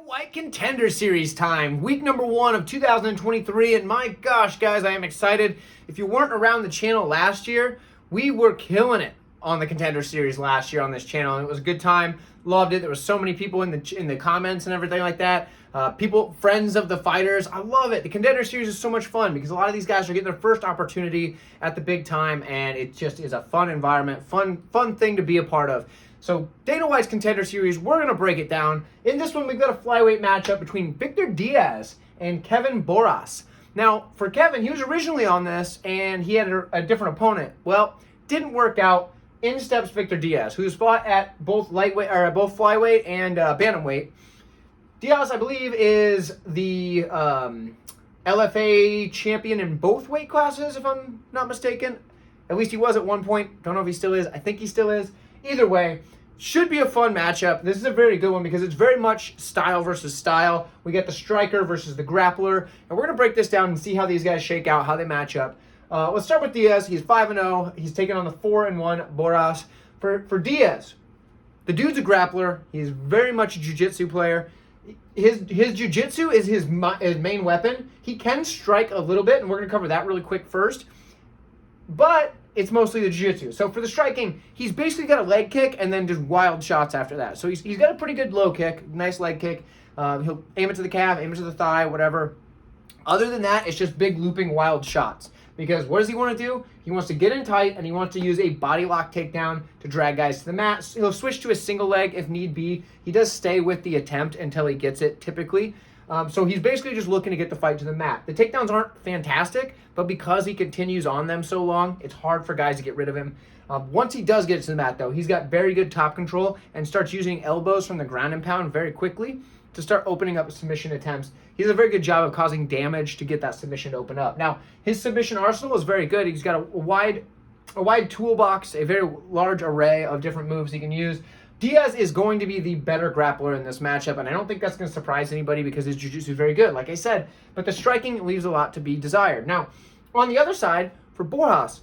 White Contender Series time, week number 1 of 2023, and my gosh, guys, I am excited. If you weren't around the channel last year, we were killing it on the Contender Series last year on this channel, and it was a good time. Loved it. There was so many people in the comments and everything like that. People, friends of the fighters. I love it. The Contender Series is so much fun because a lot of these guys are getting their first opportunity at the big time, and it just is a fun environment, fun thing to be a part of. So Dana White's Contender Series, we're going to break it down. In this one, we've got a flyweight matchup between Victor Diaz and Kevin Borjas. Now, for Kevin, he was originally on this, and he had a different opponent. Well, didn't work out. In steps Victor Diaz, who's fought at both both flyweight and bantamweight. Diaz, I believe, is the LFA champion in both weight classes, if I'm not mistaken. At least he was at one point. Don't know if he still is. I think he still is. Either way, should be a fun matchup. This is a very good one because it's very much style versus style. We get the striker versus the grappler. And we're going to break this down and see how these guys shake out, how they match up. Let's start with Diaz. He's 5-0. He's taking on the 4-1 Boras. For Diaz, the dude's a grappler. He's very much a jiu-jitsu player. His jiu-jitsu is his main weapon. He can strike a little bit, and we're going to cover that really quick first. But it's mostly the jiu-jitsu. So for the striking, he's basically got a leg kick and then just wild shots after that. So he's got a pretty good low kick, nice leg kick. He'll aim it to the calf, aim it to the thigh, whatever. Other than that, it's just big looping wild shots. Because what does he want to do? He wants to get in tight, and he wants to use a body lock takedown to drag guys to the mat. He'll switch to a single leg if need be. He does stay with the attempt until he gets it, typically. So he's basically just looking to get the fight to the mat. The takedowns aren't fantastic, but because he continues on them so long, it's hard for guys to get rid of him. Once he does get to the mat, though, he's got very good top control and starts using elbows from the ground and pound very quickly to start opening up submission attempts. He does a very good job of causing damage to get that submission to open up. Now, his submission arsenal is very good. He's got a wide toolbox, a very large array of different moves he can use. Diaz is going to be the better grappler in this matchup, and I don't think that's going to surprise anybody because his jiu-jitsu is very good, like I said. But the striking leaves a lot to be desired. Now, on the other side, for Borjas,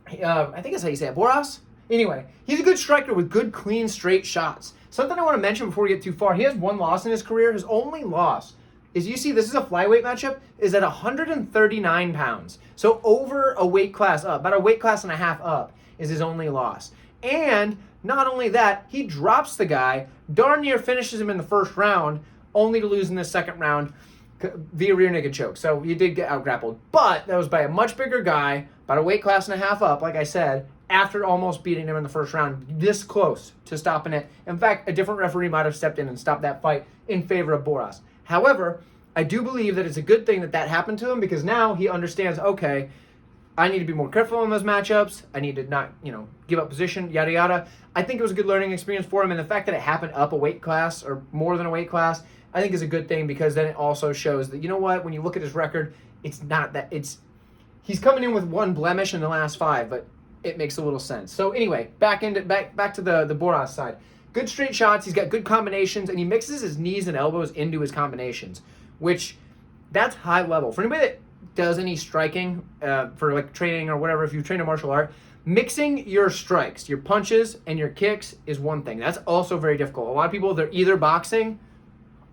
I think that's how you say it, Boras? Anyway, he's a good striker with good, clean, straight shots. Something I want to mention before we get too far, he has one loss in his career. His only loss is, you see, this is a flyweight matchup, is at 139 pounds. So over a weight class up, about a weight class and a half up is his only loss. And not only that, he drops the guy, darn near finishes him in the first round, only to lose in the second round via rear naked choke. So he did get out-grappled. But that was by a much bigger guy, about a weight class and a half up, like I said, after almost beating him in the first round, this close to stopping it. In fact, a different referee might have stepped in and stopped that fight in favor of Boras. However, I do believe that it's a good thing that that happened to him because now he understands, okay, I need to be more careful in those matchups. I need to not, give up position, yada, yada. I think it was a good learning experience for him, and the fact that it happened up a weight class or more than a weight class, I think is a good thing because then it also shows that, you know what, when you look at his record, it's not that, he's coming in with one blemish in the last 5, but it makes a little sense. So anyway, back to the Boras side. Good straight shots, he's got good combinations, and he mixes his knees and elbows into his combinations, which that's high level. For anybody that does any striking for like training or whatever, if you train a martial art, mixing your strikes, your punches, and your kicks is one thing. That's also very difficult. A lot of people, they're either boxing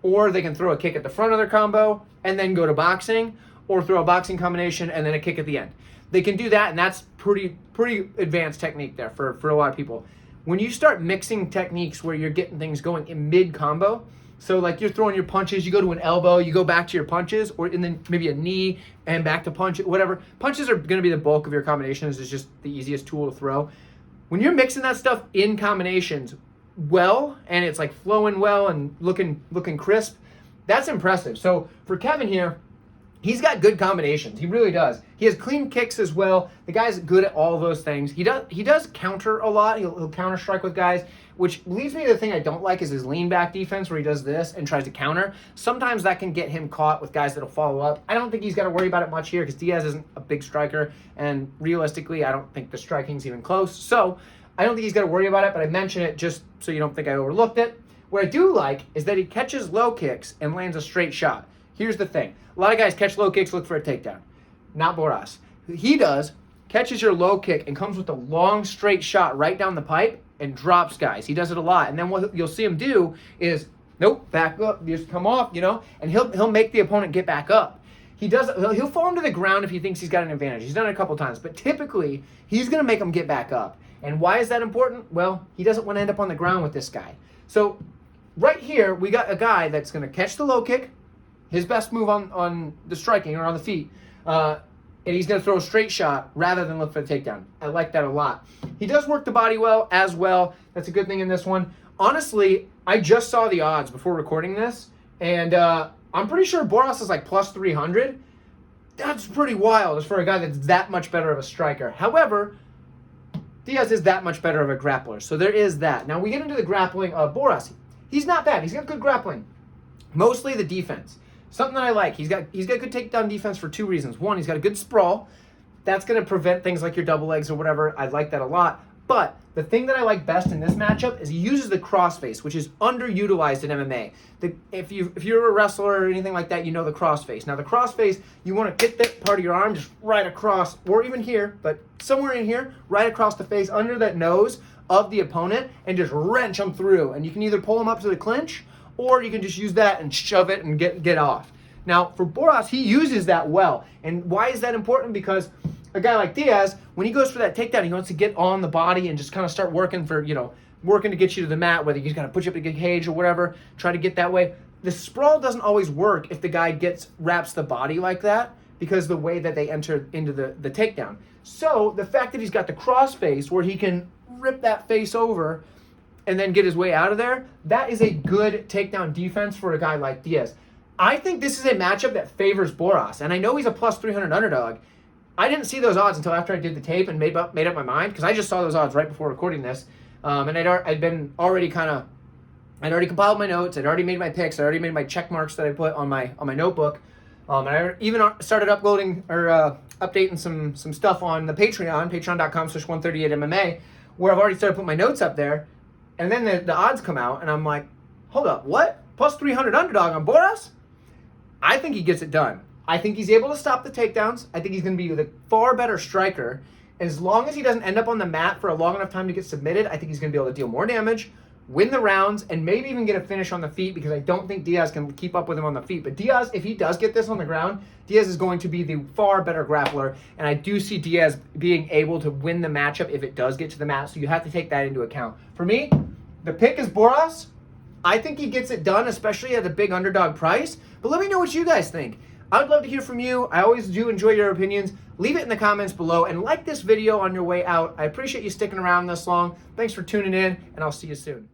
or they can throw a kick at the front of their combo and then go to boxing, or throw a boxing combination and then a kick at the end. They can do that, and that's pretty advanced technique there for a lot of people. When you start mixing techniques where you're getting things going in mid-combo, so like you're throwing your punches, you go to an elbow, you go back to your punches, and then maybe a knee and back to punch, whatever. Punches are going to be the bulk of your combinations. It's just the easiest tool to throw. When you're mixing that stuff in combinations well, and it's like flowing well and looking crisp, that's impressive. So for Kevin here, he's got good combinations. He really does. He has clean kicks as well. The guy's good at all those things. He does counter a lot. He'll counter strike with guys, which leads me to the thing I don't like is his lean back defense where he does this and tries to counter. Sometimes that can get him caught with guys that'll follow up. I don't think he's got to worry about it much here because Diaz isn't a big striker, and realistically, I don't think the striking's even close. So I don't think he's got to worry about it, but I mention it just so you don't think I overlooked it. What I do like is that he catches low kicks and lands a straight shot. Here's the thing. A lot of guys catch low kicks, look for a takedown. Not Boras. He does, catches your low kick and comes with a long straight shot right down the pipe and drops guys. He does it a lot. And then what you'll see him do is Nope, back up, just come off, you know, and he'll make the opponent get back up. He'll fall him to the ground if he thinks he's got an advantage. He's done it a couple times, but typically he's going to make him get back up. And why is that important? Well, he doesn't want to end up on the ground with this guy. So right here, we got a guy that's going to catch the low kick, his best move on the striking or on the feet, and he's going to throw a straight shot rather than look for the takedown. I like that a lot. He does work the body well as well. That's a good thing in this one. Honestly, I just saw the odds before recording this, and I'm pretty sure Boras is like plus 300. That's pretty wild as for a guy that's that much better of a striker. However, Diaz is that much better of a grappler, so there is that. Now we get into the grappling of Boras. He's not bad. He's got good grappling. Mostly the defense. Something that I like. He's got good takedown defense for two reasons. One, he's got a good sprawl. That's going to prevent things like your double legs or whatever. I like that a lot. But the thing that I like best in this matchup is he uses the crossface, which is underutilized in MMA. If you're a wrestler or anything like that, you know the crossface. Now the crossface, you want to get that part of your arm just right across, or even here, but somewhere in here, right across the face, under that nose of the opponent, and just wrench them through. And you can either pull them up to the clinch, or you can just use that and shove it and get off. Now for Boras, he uses that well. And why is that important? Because a guy like Diaz, when he goes for that takedown, he wants to get on the body and just kind of start working to get you to the mat, whether he's got to put you up against a cage or whatever, try to get that way. The sprawl doesn't always work if the guy wraps the body like that, because the way that they enter into the takedown. So the fact that he's got the cross face where he can rip that face over and then get his way out of there, that is a good takedown defense for a guy like Diaz. I think this is a matchup that favors Boras, and I know he's a plus 300 underdog. I didn't see those odds until after I did the tape and made up my mind, because I just saw those odds right before recording this. And I'd already compiled my notes. I'd already made my picks. I already made my check marks that I put on my notebook. And I even started uploading or updating some stuff on the Patreon, patreon.com/138MMA, where I've already started putting my notes up there. And then the odds come out, and I'm like, hold up, what? Plus 300 underdog on Boras? I think he gets it done. I think he's able to stop the takedowns. I think he's going to be the far better striker. As long as he doesn't end up on the mat for a long enough time to get submitted, I think he's going to be able to deal more damage, win the rounds, and maybe even get a finish on the feet, because I don't think Diaz can keep up with him on the feet. But Diaz, if he does get this on the ground, Diaz is going to be the far better grappler, and I do see Diaz being able to win the matchup if it does get to the mat, so you have to take that into account. For me, the pick is Boras. I think he gets it done, especially at a big underdog price. But let me know what you guys think. I would love to hear from you. I always do enjoy your opinions. Leave it in the comments below and like this video on your way out. I appreciate you sticking around this long. Thanks for tuning in, and I'll see you soon.